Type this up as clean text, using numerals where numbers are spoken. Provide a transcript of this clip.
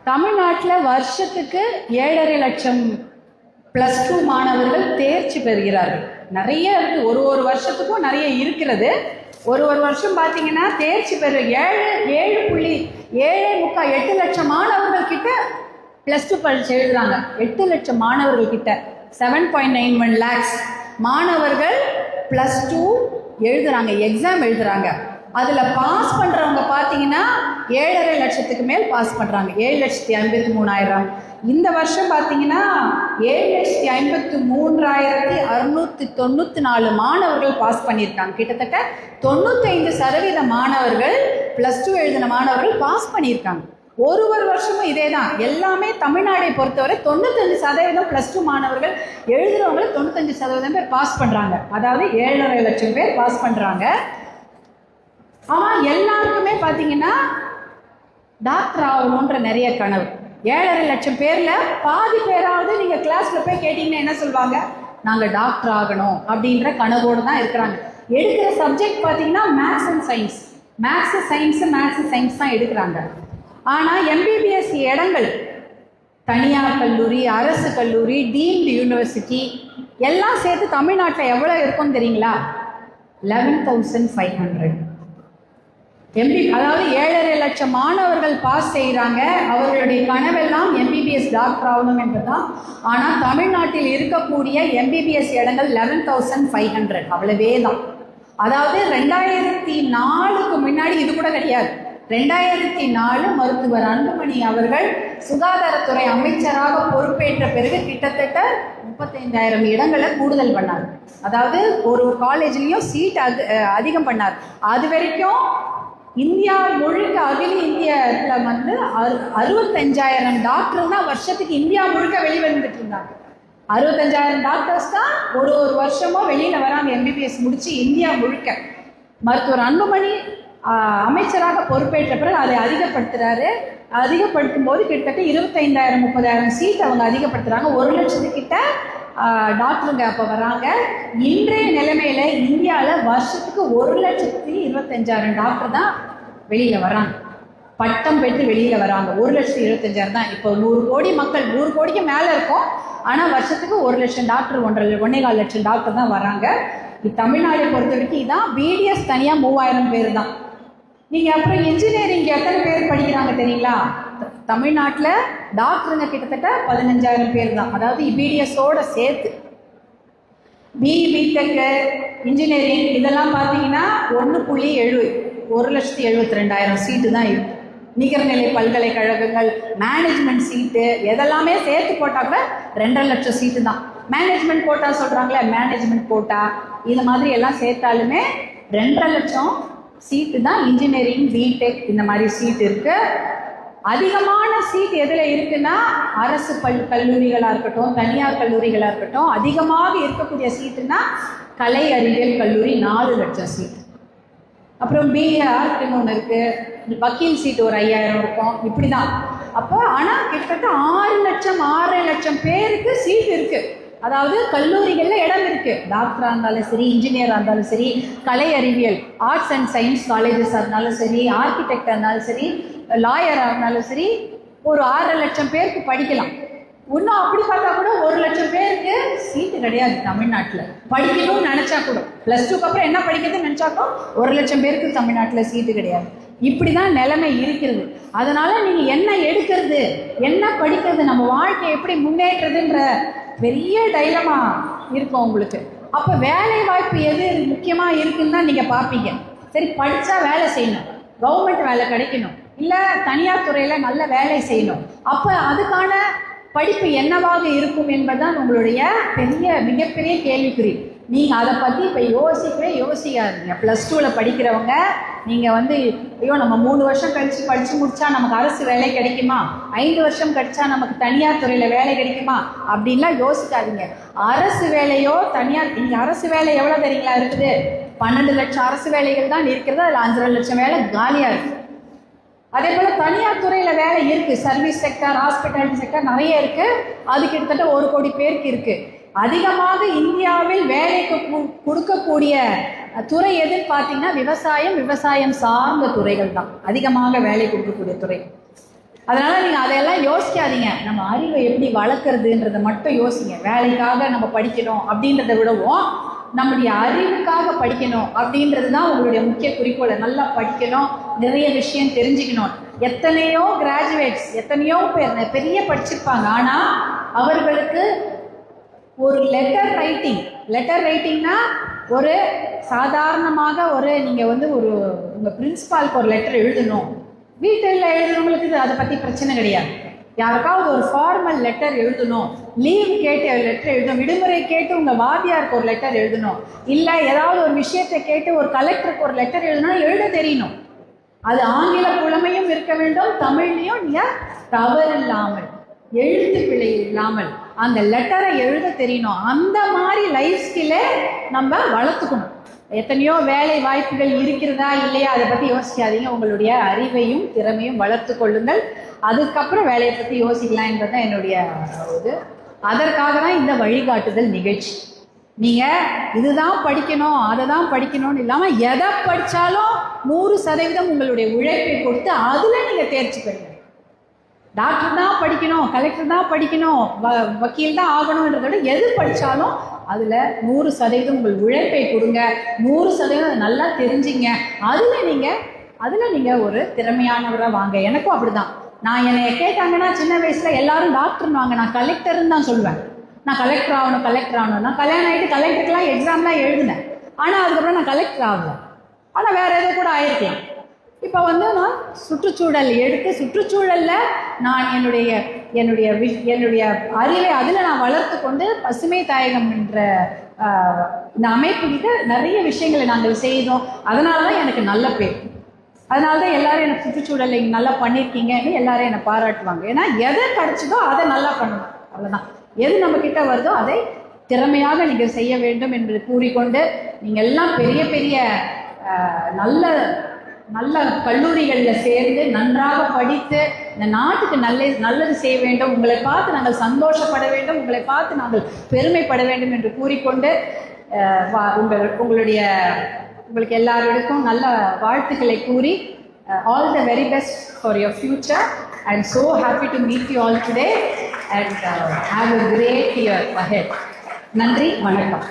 தமிழ்நாட்டில் வருஷத்துக்கு 7.5 லட்சம் +2 மாணவர்கள் தேர்ச்சி பெறுகிறார்கள். நிறைய இருக்குது, ஒரு வருஷத்துக்கும் நிறைய இருக்கிறது. ஒரு வருஷம் பார்த்தீங்கன்னா தேர்ச்சி பெறு 8 லட்சம் மாணவர்கள் கிட்ட +2 பரீட்சை எழுதுறாங்க. 8 லட்சம் மாணவர்கள் கிட்ட 7.91 lakhs மாணவர்கள் +2 எழுதுறாங்க, எக்ஸாம் எழுதுறாங்க. அதில் பாஸ் பண்ணுறவங்க பார்த்தீங்கன்னா 7.5 லட்சத்துக்கு மேல் பாஸ் பண்ணுறாங்க. 7,53,000. இந்த வருஷம் பார்த்தீங்கன்னா 7,53,694 மாணவர்கள் பாஸ் பண்ணியிருக்காங்க. கிட்டத்தட்ட 95% மாணவர்கள் +2 எழுதின மாணவர்கள் பாஸ் பண்ணியிருக்காங்க. ஒரு வருஷமும் இதே தான். எல்லாமே தமிழ்நாடை பொறுத்தவரை 95% +2 மாணவர்கள் எழுதுகிறவங்க 95% பேர் பாஸ் பண்ணுறாங்க. அதாவது 7.5 லட்சம் பேர் பாஸ் பண்ணுறாங்க. ஆனால் எல்லாருக்குமே பார்த்தீங்கன்னா டாக்டர் ஆகணுன்ற நிறைய கனவு. 7.5 லட்சம் பேரில் பாதி பேராவது நீங்கள் கிளாஸில் போய் கேட்டிங்கன்னா என்ன சொல்லுவாங்க? நாங்கள் டாக்டர் ஆகணும் அப்படின்ற கனவோடு தான் இருக்கிறாங்க. எடுக்கிற சப்ஜெக்ட் பார்த்தீங்கன்னா maths and science. Maths science தான் எடுக்கிறாங்க. ஆனால் எம்பிபிஎஸ் இடங்கள் தனியார் கல்லூரி, அரசு கல்லூரி, டீம்டு யூனிவர்சிட்டி எல்லாம் சேர்த்து தமிழ்நாட்டில் எவ்வளோ இருக்கும்னு தெரியுங்களா? 11,500. அதாவது 7.5 லட்சம் மாணவர்கள் பாஸ் செய்கிறாங்க. அவர்களுடைய கனவெல்லாம் எம்பிபிஎஸ் டாக்டர் ஆகணும் என்பதுதான். ஆனால் தமிழ்நாட்டில் இருக்கக்கூடிய எம்பிபிஎஸ் இடங்கள் 11,500, அவ்வளவே தான். அதாவது 2004க்கு முன்னாடி இது கூட கிடையாது. 2004 மருத்துவர் அன்புமணி அவர்கள் சுகாதாரத்துறை அமைச்சராக பொறுப்பேற்ற பிறகு கிட்டத்தட்ட 35,000 இடங்களை கூடுதல் பண்ணார். அதாவது ஒரு காலேஜ்லேயும் சீட் அதிகம் பண்ணார். அது வரைக்கும் இந்தியா முழுக்க அகில இந்தியத்தில் 65,000 டாக்டர் தான் வருஷத்துக்கு இந்தியா முழுக்க வெளிவந்துட்டு இருந்தாங்க. 65,000 டாக்டர்ஸ் தான் ஒரு வருஷமும் வெளியில் வராங்க எம்பிபிஎஸ் முடிச்சு இந்தியா முழுக்க. மருத்துவர் அன்புமணி அமைச்சராக பொறுப்பேற்ற பிறகு அதை அதிகப்படுத்தும் போது கிட்டத்தட்ட 25,000-30,000 சீட் அவங்க அதிகப்படுத்துகிறாங்க. 1 லட்சத்துக்கிட்ட டாக்டருங்க அப்போ வராங்க. இன்றைய நிலைமையில் இந்தியாவில் வருஷத்துக்கு 1,25,000 டாக்டர் தான் வெளியில் வராங்க, பட்டம் பெற்று வெளியில் வராங்க. 1,25,000 தான். இப்போ 100 கோடி மக்கள், 100 கோடிக்கு மேலே இருக்கும். ஆனால் வருஷத்துக்கு 1 லட்சம் டாக்டர், 1.25 லட்சம் டாக்டர் தான் வராங்க. தமிழ்நாடை பொறுத்த வரைக்கும் இதான். பிடிஎஸ் தனியாக 3,000 பேர் தான். நீங்கள் அப்புறம் இன்ஜினியரிங் எத்தனை பேர் படிக்கிறாங்க தெரியுங்களா? தமிழ்நாட்டில் டாக்டருங்க கிட்டத்தட்ட 15,000 பேர் தான். அதாவது பிடிஎஸோட சேர்த்து பிடெக்கு இன்ஜினியரிங் இதெல்லாம் பார்த்தீங்கன்னா 1,72,000 சீட்டு தான் இருக்குது. நிகர்நிலை பல்கலைக்கழகங்கள், மேனேஜ்மெண்ட் சீட்டு எதெல்லாமே சேர்த்து போட்டால் கூட 2.5 லட்சம் சீட்டு தான். மேனேஜ்மெண்ட் கோட்டா சொல்கிறாங்களே, மேனேஜ்மெண்ட் கோட்டா இது மாதிரி எல்லாம் சேர்த்தாலுமே 2.5 லட்சம் சீட்டு தான் இன்ஜினியரிங், பிடெக் இந்த மாதிரி சீட் இருக்குது. அதிகமான சீட் எதில் இருக்குன்னா அரசு கல்லூரிகளாக இருக்கட்டும், தனியார் கல்லூரிகளாக இருக்கட்டும். அதிகமாக இருக்கக்கூடிய சீட்டுன்னா கலை அறிவியல் கல்லூரி 4 லட்சம் சீட். அப்புறம் பிஏஆர்க்குன்னு ஒன்று இருக்குது. வக்கீல் சீட்டு ஒரு 5,000 இருக்கும். இப்படி தான். அப்போ ஆனால் கிட்டத்தட்ட 6 லட்சம் பேருக்கு சீட் இருக்குது. அதாவது கல்லூரிகளில் இடம் இருக்குது. டாக்டராக இருந்தாலும் சரி, இன்ஜினியராக இருந்தாலும் சரி, கலை அறிவியல் ஆர்ட்ஸ் அண்ட் சயின்ஸ் காலேஜஸாக இருந்தாலும் சரி, ஆர்கிடெக்டாக இருந்தாலும் சரி, லாயராக இருந்தாலும் சரி, ஒரு 6 லட்சம் பேருக்கு படிக்கலாம். இன்னும் அப்படி பார்த்தா கூட 1 லட்சம் பேருக்கு சீட்டு கிடையாது தமிழ்நாட்டில். படிக்கணும்னு நினச்சா கூட +2க்கு அப்புறம் என்ன படிக்கிறதுன்னு நினச்சாக்கோ 1 லட்சம் பேருக்கு தமிழ்நாட்டில் சீட்டு கிடையாது. இப்படி தான் நிலைமை இருக்கிறது. அதனால் நீங்கள் என்ன எடுக்கிறது, என்ன படிக்கிறது, நம்ம வாழ்க்கையை எப்படி முன்னேற்றதுன்ற பெரிய டைலமா இருக்கும் உங்களுக்கு. அப்போ வேலை வாய்ப்பு எது முக்கியமாக இருக்குன்னு தான் நீங்கள் பார்ப்பீங்க. சரி, படித்தா வேலை செய்யணும், கவர்மெண்ட் வேலை கிடைக்கணும், இல்லை தனியார் துறையில் நல்ல வேலை செய்யணும். அப்போ அதுக்கான படிப்பு என்னவாக இருக்கும் என்பதுதான் உங்களுடைய மிகப்பெரிய கேள்விக்குறி. நீங்கள் அதை பற்றி இப்போ யோசிக்காதீங்க. +2ல் படிக்கிறவங்க நீங்கள் ஐயோ நம்ம 3 வருஷம் கழித்து படித்து முடித்தா நமக்கு அரசு வேலை கிடைக்குமா, 5 வருஷம் கழிச்சா நமக்கு தனியார் துறையில் வேலை கிடைக்குமா அப்படின்லாம் யோசிக்காதீங்க. அரசு வேலையோ தனியார், நீங்கள் அரசு வேலை எவ்வளோ தெரியுங்களா இருக்குது? 12 லட்சம் அரசு வேலைகள் தான் இருக்கிறது. அதில் 5.5 லட்சம் வேலை காலியாக இருக்குது. அதே போல் தனியார் துறையில் வேலை இருக்குது. சர்வீஸ் செக்டர், ஹாஸ்பிட்டாலிட்டி செக்டர் நிறைய இருக்குது. அது கிட்டத்தட்ட 1 கோடி பேருக்கு இருக்குது. அதிகமாக இந்தியாவில் வேலைக்கு கொடுக்கக்கூடிய துறை எதுன்னு பார்த்தீங்கன்னா விவசாயம் சார்ந்த துறைகள் தான் அதிகமாக வேலை கொடுக்கக்கூடிய துறை. அதனால நீங்கள் அதையெல்லாம் யோசிக்காதீங்க. நம்ம அறிவை எப்படி வளர்க்குறதுன்றதை மட்டும் யோசிங்க. வேலைக்காக நம்ம படிக்கணும் அப்படின்றத விடவும் நம்முடைய அறிவுக்காக படிக்கணும் அப்படின்றது தான் உங்களுடைய முக்கிய குறிக்கோளை. நல்லா படிக்கணும், நிறைய விஷயம் தெரிஞ்சுக்கணும். எத்தனையோ கிராஜுவேட்ஸ், எத்தனையோ பேர் பெரிய படிச்சிருப்பாங்க, ஆனால் அவர்களுக்கு ஒரு லெட்டர் ரைட்டிங்னா ஒரு சாதாரணமாக நீங்கள் ஒரு உங்கள் பிரின்சிபாலுக்கு ஒரு லெட்டர் எழுதணும். வீட்டில் எழுதுறவங்களுக்கு அதை பற்றி பிரச்சனை கிடையாது. யாருக்காவது ஒரு ஃபார்மல் லெட்டர் எழுதணும், லீவ் கேட்டு லெட்டர் எழுதணும், விடுமுறை கேட்டு உங்கள் வாத்தியாருக்கு ஒரு லெட்டர் எழுதணும், இல்லை ஏதாவது ஒரு விஷயத்தை கேட்டு ஒரு கலெக்டருக்கு ஒரு லெட்டர் எழுதணும், எழுத தெரியணும். அது ஆங்கில புலமையும் இருக்க வேண்டும், தமிழ்லையும் நீங்கள் தவறு இல்லாமல், எழுத்து பிழை இல்லாமல் அந்த லெட்டரை எழுத தெரியணும். அந்த மாதிரி லைஃப் ஸ்கில்லை நம்ம வளர்த்துக்கணும். எத்தனையோ வேலை வாய்ப்புகள் இருக்கிறதா இல்லையா அதை பற்றி யோசிக்காதீங்க. உங்களுடைய அறிவையும் திறமையும் வளர்த்து கொள்ளுங்கள். அதுக்கப்புறம் வேலையை பற்றி யோசிக்கலாம் என்பது தான் என்னுடைய இது. அதற்காக தான் இந்த வழிகாட்டுதல் நிகழ்ச்சி. நீங்கள் இதுதான் படிக்கணும், அதை தான் படிக்கணும்னு இல்லாமல் எதை படித்தாலும் 100% உங்களுடைய உழைப்பை கொடுத்து அதில் நீங்கள் தேர்ச்சி பெறுங்க. டாக்டர் தான் படிக்கணும், கலெக்டர் தான் படிக்கணும், வக்கீல் தான் ஆகணுன்றத விட எது படித்தாலும் அதில் 100% உங்கள் உழைப்பை கொடுங்க. 100% அதை நல்லா தெரிஞ்சிங்க. அதில் நீங்கள் ஒரு திறமையானவராக வாங்க. எனக்கும் அப்படி தான். நான் என்னை கேட்டாங்கன்னா சின்ன வயசில் எல்லாரும் டாக்டர்னு வாங்க, நான் கலெக்டர்னு தான் சொல்லுவேன். நான் கலெக்டர் ஆகணும். நான் கல்யாணம் ஆகிட்டு கலெக்டருக்கெலாம் எக்ஸாம்லாம் எழுதினேன். ஆனால் அதுக்கப்புறம் நான் கலெக்டர் ஆகலை. ஆனால் வேறு எதோ கூட ஆயிருக்கலாம். இப்போ நான் சுற்றுச்சூழல் எடுத்து சுற்றுச்சூழலில் நான் என்னுடைய அறிவை அதில் நான் வளர்த்து கொண்டு பசுமை தாயகம் என்ற இந்த அமைப்புக்கிட்ட நிறைய விஷயங்களை நாங்கள் செய்தோம். அதனால தான் எனக்கு நல்ல பேர். அதனால தான் எல்லாரும் எனக்கு சுற்றுச்சூழலை நல்லா பண்ணியிருக்கீங்கன்னு எல்லாரும் என்னை பாராட்டுவாங்க. ஏன்னா எதை கிடைச்சதோ அதை நல்லா பண்ணணும், அவ்வளோதான். எது நம்மக்கிட்ட வருதோ அதை திறமையாக நீங்கள் செய்ய வேண்டும் என்று கூறிக்கொண்டு, நீங்கள் எல்லாம் பெரிய பெரிய நல்ல கல்லூரிகளில் சேர்ந்து நன்றாக படித்து இந்த நாட்டுக்கு நல்லது செய்ய வேண்டும். உங்களை பார்த்து நாங்கள் சந்தோஷப்பட வேண்டும், உங்களை பார்த்து நாங்கள் பெருமைப்பட வேண்டும் என்று கூறிக்கொண்டு உங்களுக்கு எல்லாருக்கும் நல்ல வாழ்த்துக்களை கூறி all the very best for your future. I am so happy to meet you all today and have a great year ahead. நன்றி, வணக்கம்.